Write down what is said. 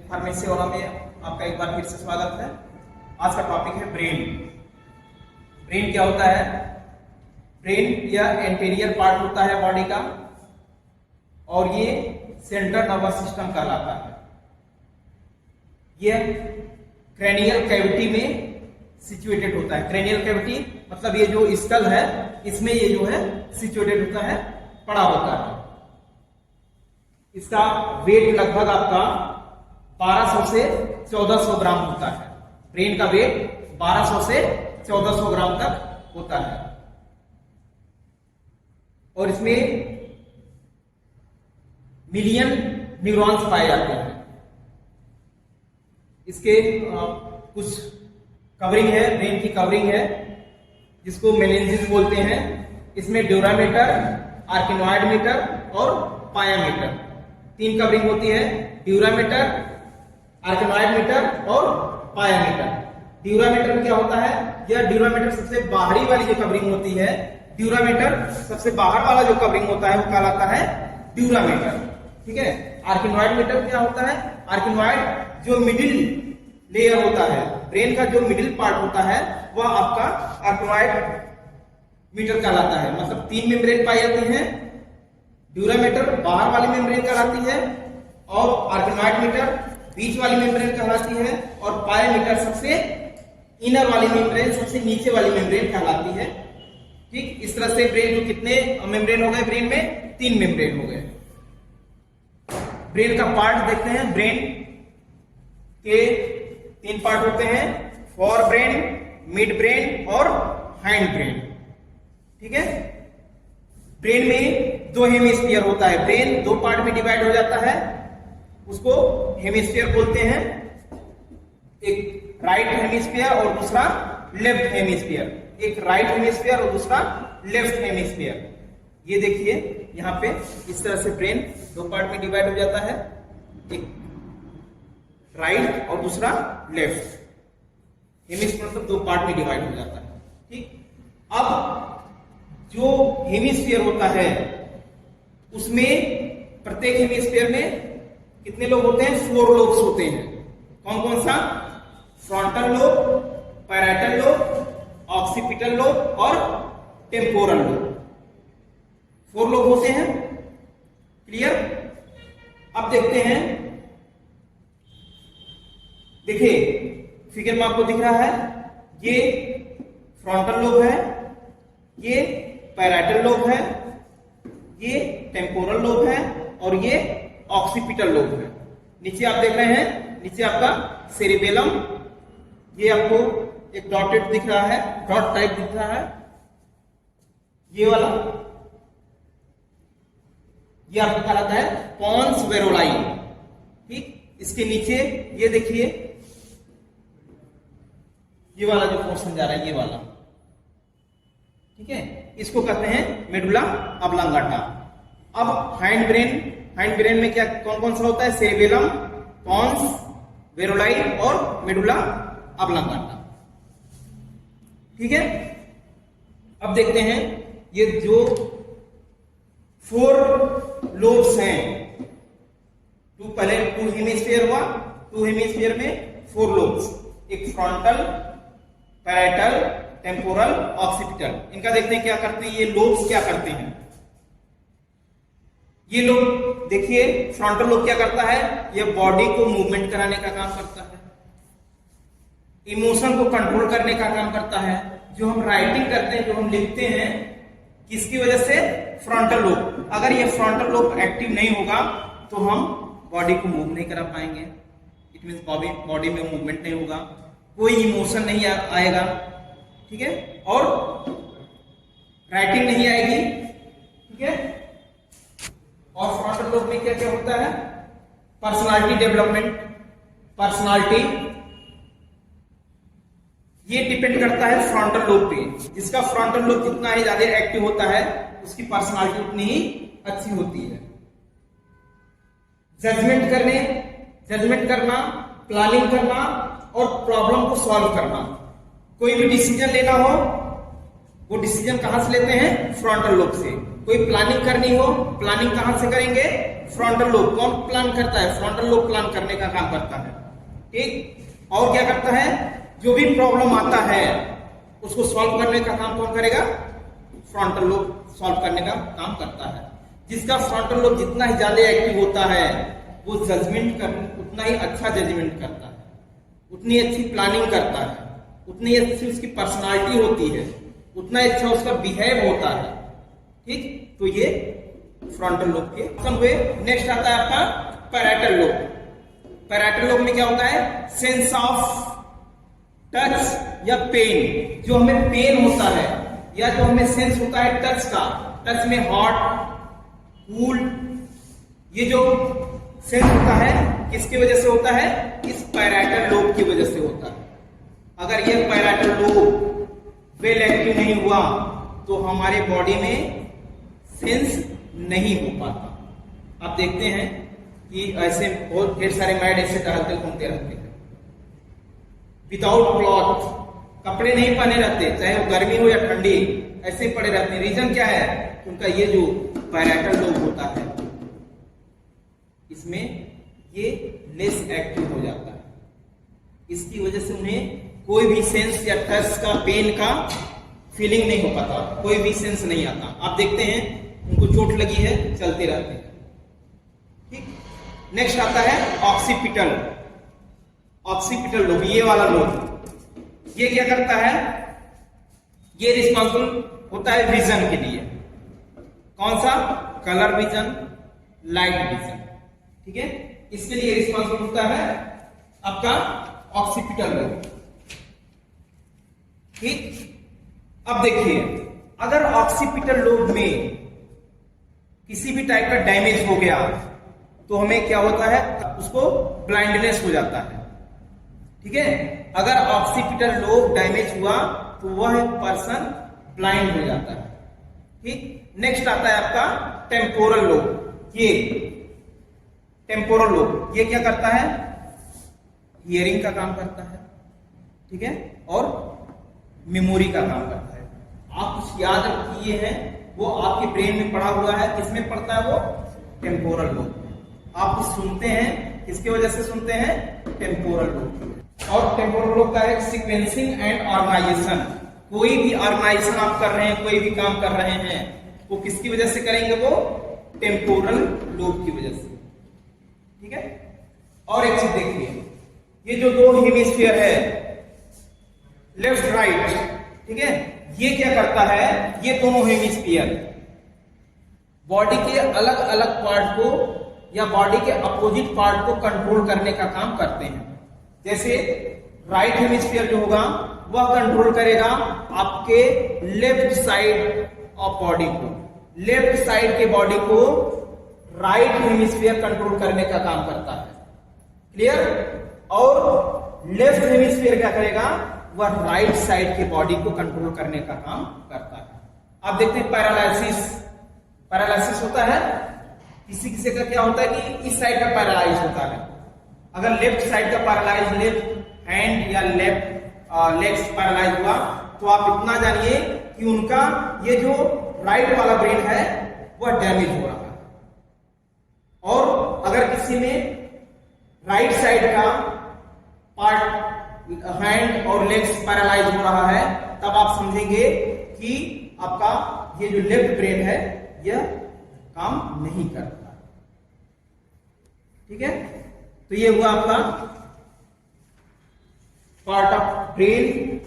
Pharmacy वाला में आपका एक बार फिर से स्वागत है। आज का टॉपिक है ब्रेन। ब्रेन क्या होता है? ब्रेन या एंटीरियर पार्ट होता है बॉडी का और ये सेंट्रल नर्वस सिस्टम कहलाता है। ये क्रेनियल कैविटी में सिचुएटेड होता है। क्रेनियल कैविटी मतलब ये जो स्कल है इसमें ये जो है सिचुएटेड होता है, पड़ा होता है। इसका वेट लगभग आपका 1200 से 1400 ग्राम होता है। ब्रेन का वेट 1200 से 1400 ग्राम तक होता है और इसमें मिलियन न्यूरॉन्स पाए जाते हैं। इसके कुछ कवरिंग है, ब्रेन की कवरिंग है जिसको मेनिन्जेस बोलते हैं। इसमें ड्यूरामीटर, आर्किनॉइड मीटर और पायामीटर, 3 कवरिंग होती है। ड्यूरामीटर, आर्किनॉइड मीटर और पायामीटर। ड्यूरामीटर में क्या होता है? यह ड्यूरामीटर सबसे बाहरी वाली जो कवरिंग होती है, ड्यूरामीटर सबसे बाहर वाला जो कवरिंग होता है वो कहलाता है ड्यूरामीटर। ठीक है। आर्किनॉइड मीटर क्या होता है? आर्किनॉइड जो मिडिल लेयर होता है, ब्रेन का जो मिडिल पार्ट होता है वह आपका आर्किनॉइड मीटर कहलाता है। मतलब 3 मेम्ब्रेन पाई जाती हैं। ड्यूरामीटर बाहर वाली मेम्ब्रेन कहलाती है और आर्किनॉइड मीटर बीच वाली मेम्ब्रेन कहलाती है और पायामीटर सबसे इनर वाली मेम्ब्रेन, सबसे नीचे वाली मेम्ब्रेन कहलाती है। ठीक, इस तरह से ब्रेन जो कितने मेम्ब्रेन हो गए ब्रेन में? 3 मेम्ब्रेन हो गए। ब्रेन का पार्ट देखते हैं। ब्रेन के 3 पार्ट होते हैं, फोर ब्रेन, मिड ब्रेन और हाइंड ब्रेन। ठीक है। ब्रेन में 2 हेमिस्फीयर होता है। ब्रेन 2 पार्ट में डिवाइड हो जाता है, उसको हेमिस्फीयर बोलते हैं। एक राइट हेमिस्फीयर और दूसरा लेफ्ट हेमिस्फीयर। एक राइट हेमिस्फीयर और दूसरा लेफ्ट हेमिस्फीयर। ये देखिए यहाँ पे इस तरह से ब्रेन 2 पार्ट में डिवाइड हो जाता है, एक राइट और दूसरा लेफ्ट। हेमिस्फीयर मतलब 2 पार्ट में डिवाइड हो जाता है। ठीक। अब जो हेमिस्फीयर होता है उसमें प्रत्येक हेमिस्फीयर में कितने लोब होते हैं? 4 लोब्स होते हैं। कौन कौन सा? Frontal lobe, parietal lobe, occipital lobe और टेम्पोरल लोब। 4 लोब होते हैं। क्लियर? अब देखते हैं, देखिए फिगर में आपको दिख रहा है, ये फ्रंटल लोब है, ये पैराइटल लोब है, ये टेम्पोरल लोब है और ये ऑक्सीपिटल लोब है। नीचे आप देख रहे हैं, नीचे आपका सेरिबेलम, ये आपको एक डॉटेड दिख रहा है, डॉट टाइप दिख रहा है, ये वाला, ये आपको कहलाता है पॉन्स वेरोलाई। ठीक। इसके नीचे ये देखिए, ये वाला जो पोर्शन जा रहा है, ये वाला, ठीक है, इसको कहते हैं मेडुला ऑब्लांगाटा। अब हाइंड ब्रेन में क्या कौन कौन सा होता है? सेरिबेलम, पॉन्स वेरोलाई और मेडुला ऑब्लांगाटा। ठीक है। अब देखते हैं ये जो 4 लोब्स हैं, पहले 2 हेमिस्फीयर हुआ, 2 हेमिस्फीयर में 4 लोब्स, एक फ्रंटल, पैराइटल, टेम्पोरल, ऑक्सीपिटल। इनका देखते हैं क्या करते हैं, ये लोब्स क्या करते हैं। ये लोब देखिए, फ्रंटल लोब क्या करता है? ये बॉडी को मूवमेंट कराने का काम करता है, इमोशन को कंट्रोल करने का काम करता है। जो हम राइटिंग करते हैं, जो हम लिखते हैं, किसकी वजह से? Frontal lobe. अगर ये फ्रंटल लोब एक्टिव नहीं होगा तो हम बॉडी को मूव नहीं करा पाएंगे। इट मींस बॉडी में मूवमेंट नहीं होगा, कोई इमोशन नहीं आएगा। ठीक है। और राइटिंग नहीं आएगी। ठीक है। और फ्रंटल लोब में क्या क्या होता है? पर्सनालिटी डेवलपमेंट, पर्सनालिटी, ये डिपेंड करता है फ्रंटल लोब पे। जिसका फ्रंटल लोब जितना ही ज्यादा एक्टिव होता है उसकी पर्सनालिटी उतनी ही अच्छी होती है। जजमेंट करना, प्लानिंग करना और प्रॉब्लम को सॉल्व करना। कोई भी डिसीजन लेना हो, वो डिसीजन कहां से लेते हैं? फ्रंटल लोब से। कोई प्लानिंग करनी हो, प्लानिंग कहां से करेंगे? फ्रंटल लोब कौन प्लान करता है? फ्रंटल लोब प्लान करने का काम करता है। ठीक, और क्या करता है? जो भी प्रॉब्लम आता है उसको सॉल्व करने का काम कौन करेगा? फ्रंटल लोब सॉल्व करने का काम करता है। जिसका फ्रंटल लोब जितना ही ज्यादा एक्टिव होता है वो जजमेंट कर उतना ही अच्छा जजमेंट करता है, उतनी अच्छी प्लानिंग करता है, उतनी अच्छी उसकी पर्सनालिटी होती है, उतना अच्छा उसका बिहेव होता है। ठीक, तो ये फ्रंटल लोब के ऑप्शन हुए। नेक्स्ट आता है आपका पैराइटल लोब। पैराइटल लोब में क्या होता है? सेंस ऑफ टच या पेन। जो हमें पेन होता है या जो हमें सेंस होता है टच का, टच में हॉट कूल, ये जो सेंस होता है किसकी वजह से होता है? इस पैराइटल लोब की वजह से होता है। अगर ये पैराइटल लोब वेल एक्टिव नहीं हुआ तो हमारे बॉडी में सेंस नहीं हो पाता। आप देखते हैं कि ऐसे बहुत ढेर सारे मैड ऐसे टहलते घूमते रहते हैं विदाउट क्लॉथ, कपड़े नहीं पहने रहते, चाहे वो गर्मी हो या ठंडी, ऐसे ही पड़े रहते हैं। रीजन क्या है? उनका ये जो पैराइटल लोब होता है इसमें ये लेस एक्टिव हो जाता है। इसकी वजह से उन्हें कोई भी सेंस या टच का, पेन का फीलिंग नहीं हो पाता, कोई भी सेंस नहीं आता। आप देखते हैं उनको चोट लगी है, चलते रहते हैं। ठीक, नेक्स्ट आता है ऑक्सीपिटल। ऑक्सीपिटल लोब, ये वाला लोब, ये क्या करता है? ये रिस्पॉन्सिबल होता है विजन के लिए। कौन सा? Colour vision, light vision. ठीक है, इसके लिए रिस्पॉन्सिबल होता है आपका ऑक्सीपिटल लोब। ठीक, अब देखिए, अगर ऑक्सीपिटल लोब में किसी भी टाइप का डैमेज हो गया तो हमें क्या होता है? उसको ब्लाइंडनेस हो जाता है। ठीक है, अगर ऑक्सीपिटल लोब डैमेज हुआ तो वह पर्सन ब्लाइंड हो जाता है। ठीक, नेक्स्ट आता है आपका टेम्पोरल लोब। ये टेम्पोरल लोब ये क्या करता है? हियरिंग का काम करता है। ठीक है, और मेमोरी का काम करता है। आप कुछ याद किए हैं वो आपके ब्रेन में पड़ा हुआ है, किसमें पड़ता है? वो टेम्पोरल लोब। आप कुछ सुनते हैं, किसकी वजह से सुनते हैं? Temporal lobe. और टेम्पोरल लोब का एक सीक्वेंसिंग एंड ऑर्गेनाइजेशन। कोई भी ऑर्गेनाइजेशन आप कर रहे हैं, कोई भी काम कर रहे हैं, वो किसकी वजह से करेंगे? वो टेम्पोरल लोब की वजह से। ठीक है, और एक चीज देखिए, ये जो दो हेमिस्फीयर है लेफ्ट राइट, ठीक है, ये क्या करता है? ये दोनों हेमिस्फीयर बॉडी के अलग अलग पार्ट को या बॉडी के अपोजिट पार्ट को कंट्रोल करने का काम करते हैं। जैसे राइट हेमिस्फीयर जो होगा वह कंट्रोल करेगा आपके लेफ्ट साइड ऑफ बॉडी को, लेफ्ट साइड के बॉडी को राइट हेमिस्फीयर कंट्रोल करने का काम करता है। क्लियर? और लेफ्ट हेमिस्फीयर क्या करेगा? वह राइट साइड के बॉडी को कंट्रोल करने का काम करता है। आप देखते हैं पैरालिसिस, पैरालिसिस होता है, किसी किसी का क्या होता है कि इस साइड का पैरालाइज होता है। अगर लेफ्ट साइड का पैरालाइज, लेफ्ट हैंड या लेफ्ट लेग्स पैरालाइज हुआ तो आप इतना जानिए कि उनका ये जो राइट वाला ब्रेन है वह डैमेज हो रहा है। और अगर किसी में राइट साइड का पार्ट, हैंड और लेग्स पैरालाइज हो रहा है, तब आप समझेंगे कि आपका ये जो लेफ्ट ब्रेन है यह काम नहीं करता। ठीक है, तो ये हुआ आपका पार्ट ऑफ ब्रेन